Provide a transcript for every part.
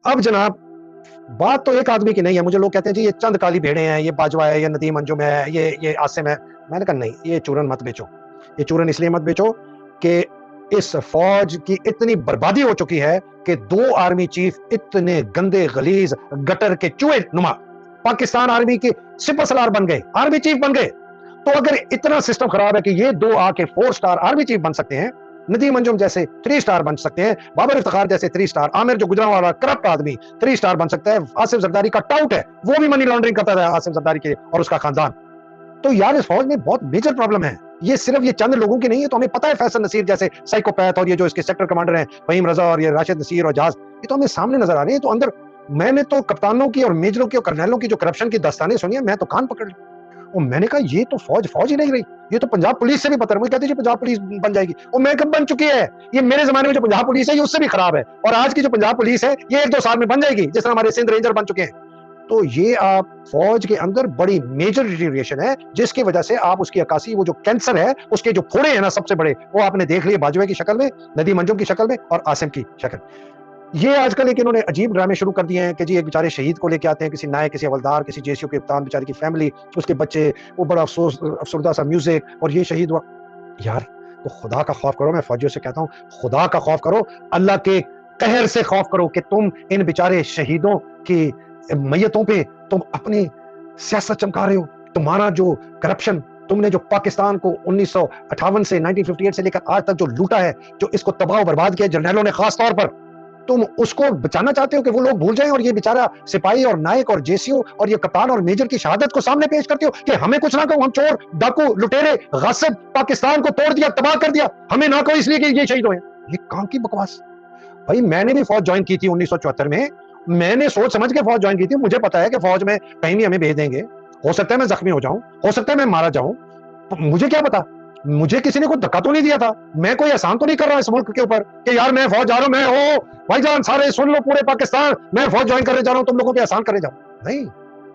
اب جناب بات تو ایک آدمی کی نہیں ہے. مجھے لوگ کہتے ہیں جی یہ چند کالی بھیڑیں ہیں, یہ باجوہ ہے, یہ ندیم انجم ہے, یہ عاصم ہے. میں نے کہا نہیں, یہ چورن مت بیچو. یہ چورن اس لیے مت بیچو کہ اس فوج کی اتنی بربادی ہو چکی ہے کہ 2 آرمی چیف اتنے گندے غلیظ گٹر کے چوہے نما پاکستان آرمی کے سپہ سالار بن گئے, آرمی چیف بن گئے. تو اگر اتنا سسٹم خراب ہے کہ یہ 2 آ کے 4 سٹار آرمی چیف بن سکتے ہیں, ندیم انجم جیسے 3 سٹار بن سکتے ہیں, بابر افتخار جیسے 3 سٹار, عامر جو گجرانوالا کرپٹ آدمی 3 سٹار بن سکتا ہے, آصف زرداری کا ٹاؤٹ ہے, وہ بھی منی لانڈرنگ کرتا تھا آصف زرداری کے اور اس کا خاندان. تو یار اس فوج میں بہت میجر پرابلم ہے. یہ صرف یہ چند لوگوں کی نہیں ہے, تو ہمیں پتا ہے فیصل نصیر جیسے سائیکوپیتھ اور یہ جو اس کے سیکٹر کمانڈر ہیں فہیم رضا اور یہ راشد نصیر اور جہاز, یہ تو ہمیں سامنے نظر آ رہے ہیں. تو اندر میں نے تو کپتانوں کی اور میجروں کی اور کرنیلوں کی جو کرپشن کی داستانیں سنی ہیں, میں تو کان پکڑ لی. اور میں نے کہا یہ تو فوج ہی نہیں رہی, یہ تو پنجاب پولیس سے بھی بدتر. مجھے کہتے ہیں پنجاب پولیس بن جائے گی, اور میں کب بن چکی ہے. یہ میرے زمانے میں جو پنجاب پولیس ہے یہ اس سے بھی خراب ہے, اور آج کی جو پنجاب پولیس ہے یہ 1-2 سال میں بن جائے گی جس طرح ہمارے سندھ رینجر بن چکے ہیں. تو یہ آپ فوج کے اندر بڑی میجر ڈیٹیریشن ہے, جس کی وجہ سے آپ اس کی عکاسی, وہ جو کینسر ہے اس کے جو پھوڑے ہیں نا سب سے بڑے, وہ آپ نے دیکھ لیے باجوہ کی شکل میں, ندیم انجم کی شکل میں اور عاصم کی شکل. یہ آج کل ایک انہوں نے عجیب ڈرامے شروع کر دیے ہیں کہ جی ایک بیچارے شہید کو لے کے آتے ہیں, کسی نائے, کسی حوالدار, کسی جے سی او کے کپتان بیچارے کی فیملی, اس کے بچے, وہ بڑا افسردہ سا میوزک, اور یہ شہید ہوا. یار تو خدا کا خوف کرو, میں فوجیوں سے کہتا ہوں خدا کا خوف کرو, اللہ کے قہر سے خوف کرو کہ تم ان بیچارے شہیدوں کی میتوں پہ تم اپنی سیاست چمکا رہے ہو. تمہارا جو کرپشن, تم نے جو پاکستان کو 1958 سے 1958 سے لے کر آج تک جو لوٹا ہے, جو اس کو تباہ و برباد کیا جرنیلوں نے خاص طور پر, تم اس کو بچانا چاہتے ہو کہ وہ لوگ بھول جائیں, اور یہ بیچارہ سپاہی اور نائک اور جے سی او اور یہ کپتان اور میجر کی شہادت کو سامنے پیش کرتے ہو کہ ہمیں کچھ نہ کہو, ہم چور, ڈاکو, لٹیرے, غاصب, پاکستان کو توڑ دیا, تباہ کر دیا, ہمیں نہ کہو اس لیے کہ یہ شہید ہوئے. یہ کام کی بکواس. بھائی میں نے بھی فوج جوائن کی تھی 1974 میں, میں نے سوچ سمجھ کے فوج جوائن کی تھی. مجھے پتا ہے کہ فوج میں کہیں بھی ہمیں بھیج دیں گے, ہو سکتا ہے میں زخمی ہو جاؤں, ہو سکتا ہے میں مارا جاؤں, مجھے کیا پتا. مجھے کسی نے کوئی دھکا تو نہیں دیا تھا, میں کوئی احسان تو نہیں کر رہا اس ملک کے اوپر کہ یار میں فوج جا رہا ہوں, میں ہو بھائی جان سارے سن لو پورے پاکستان, میں فوج جوائن کرنے جا رہا ہوں, تم لوگوں پہ احسان کرنے جاؤں. نہیں,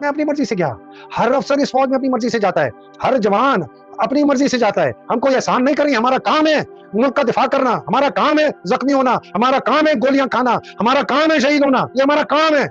میں اپنی مرضی سے گیا. ہر افسر اس فوج میں اپنی مرضی سے جاتا ہے, ہر جوان اپنی مرضی سے جاتا ہے. ہم کوئی احسان نہیں کریں, ہمارا کام ہے ملک کا دفاع کرنا, ہمارا کام ہے زخمی ہونا, ہمارا کام ہے گولیاں کھانا, ہمارا کام ہے شہید ہونا, یہ ہمارا کام ہے.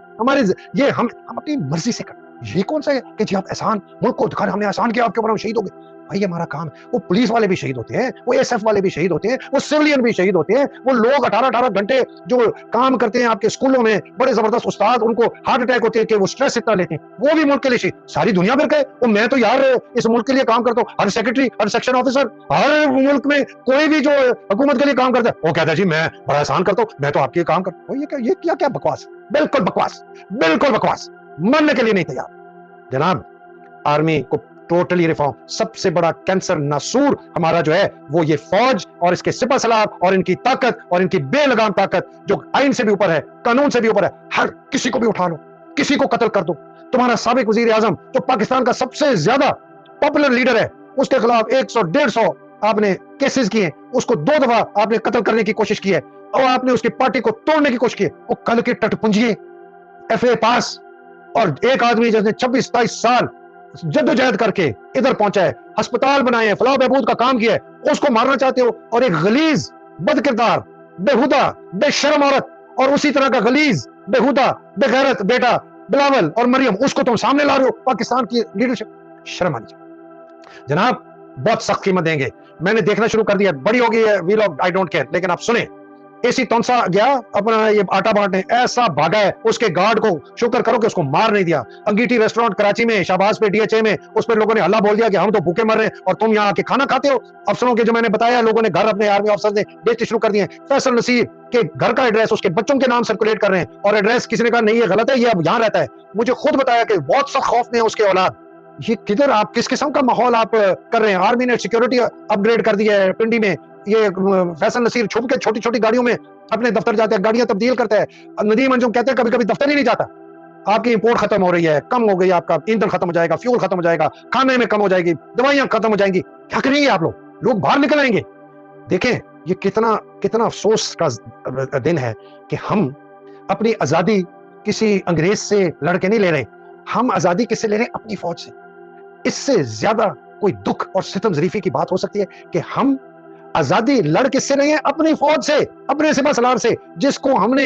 یہ ہم اپنی مرضی سے کریں. یہ کون سا ہے کہ جی آپ احسان ملک کو دکھا رہے, ہم نے احسان کیا آپ کے اوپر, ہم شہید ہو گئے. بھائی ہمارا کام ہے. وہ پولیس والے بھی شہید ہوتے ہیں, وہ ایس ایف والے بھی شہید ہوتے ہیں, وہ سولین بھی شہید ہوتے ہیں, وہ لوگ 18 گھنٹے جو کام کرتے ہیں آپ کے اسکولوں میں, بڑے زبردست استاد, ان کو ہارٹ اٹیک ہوتے ہیں کہ وہ سٹریس اتنا لیتے ہیں, وہ بھی ملک کے لیے شہید. ساری دنیا بھر کے, وہ میں تو یار اس ملک کے لیے کام کرتا ہوں, ہر سیکرٹری, ہر سیکشن آفیسر, ہر ملک میں کوئی بھی جو حکومت کے لیے کام کرتا ہے وہ کہتا ہے جی میں بڑا احسان کرتا ہوں, میں تو آپ کے کام کرتا ہوں. یہ کیا بکواس, بالکل بکواس, بالکل بکواس, ماننے کے لیے نہیں تیار. جناب آرمی کو ٹوٹلی ریفارم, سب سے بڑا کینسر ناسور ہمارا جو ہے وہ یہ فوج اور اس کے سپہ سالار اور ان کی طاقت اور ان کی بے لگام طاقت جو آئین سے بھی اوپر ہے, قانون سے بھی اوپر ہے. ہر کسی کو بھی اٹھا لو, کسی کو قتل کر دو. تمہارا سابق وزیر اعظم جو پاکستان کا سب سے زیادہ پاپولر لیڈر ہے, اس کے خلاف 100-150 آپ نے کیسز کیے, اس کو 2 دفعہ آپ نے قتل کرنے کی کوشش کی ہے, اور آپ نے اس کی پارٹی کو توڑنے کی کوشش کی ہے. وہ کل کے ٹٹ پنجیے ایف اے پاس, اور ایک آدمی جس نے 26-27 سال جدوجہد کر کے ادھر پہنچا ہے, ہسپتال بنائے ہیں, فلاح بہبود کا کام کیا ہے, اس کو مارنا چاہتے ہو. اور ایک غلیظ بد کردار, بےہودہ, بے شرم عورت, اور اسی طرح کا غلیظ, بےہودہ, بے غیرت بیٹا بلاول اور مریم, اس کو تم سامنے لا رہے ہو. پاکستان کی لیڈرشپ, شرم آنی چاہیے. جناب بہت سخت قیمت دیں گے, میں نے دیکھنا شروع کر دیا, بڑی ہو گئی ہے ویلاگ, آئی ڈونٹ کیئر. لیکن آپ سنیں, اسی تونسا گیا اپنا یہ آٹا بانٹنے, ایسا بھاگا ہے, اس کے گارڈ کو شکر کرو کہ اس کو مار نہیں دیا. انگیٹھی ریسٹورنٹ کراچی میں, شہباز پہ, ڈی ایچ اے میں, اس پہ لوگوں نے ہلہ بول دیا کہ ہم تو بھوکے مر رہے ہیں اور تم یہاں آ کے کھانا کھاتے ہو. افسروں کے جو میں نے بتایا, لوگوں نے گھر اپنے آرمی افسر نے بیچنے شروع کر دیے. فیصل نصیر کے گھر کا ایڈریس اس کے بچوں کے نام سرکولیٹ کر رہے ہیں, اور ایڈریس کسی نے کہا نہیں یہ غلط ہے, یہ اب یہاں رہتا ہے. مجھے خود بتایا کہ بہت سخت خوف میں ہے اس کے اولاد. یہ کدھر, آپ کس قسم کا ماحول آپ کر رہے ہیں. آرمی نے سیکورٹی اپ گریڈ کر دی ہے پنڈی میں. یہ فیصل نصیر چھپ کے چھوٹی چھوٹی گاڑیوں میں اپنے دفتر جاتے ہیں, گاڑیاں تبدیل کرتا ہے. ندیم انجم کہتے ہیں کبھی کبھی دفتر ہی نہیں جاتا. آپ کی امپورٹ ختم ہو رہی ہے, کم ہو گئی, آپ کا ایندھن ختم ہو جائے گا, فیول ختم ہو جائے گا, کھانے میں کم ہو جائے گی, دوائیاں ختم ہو جائیں گی. کیا کریں گے آپ لوگ باہر نکل آئیں گے. دیکھیں یہ کتنا افسوس کا دن ہے کہ ہم اپنی آزادی کسی انگریز سے لڑ کے نہیں لے رہے, ہم آزادی کس سے لے رہے ہیں, اپنی فوج سے. اس سے زیادہ کوئی دکھ اور ستم ظریفی کی بات ہو سکتی ہے کہ ہم آزادی لڑ کس سے رہے ہیں, اپنی فوج سے, اپنے سپہ سالار سے, جس کو ہم نے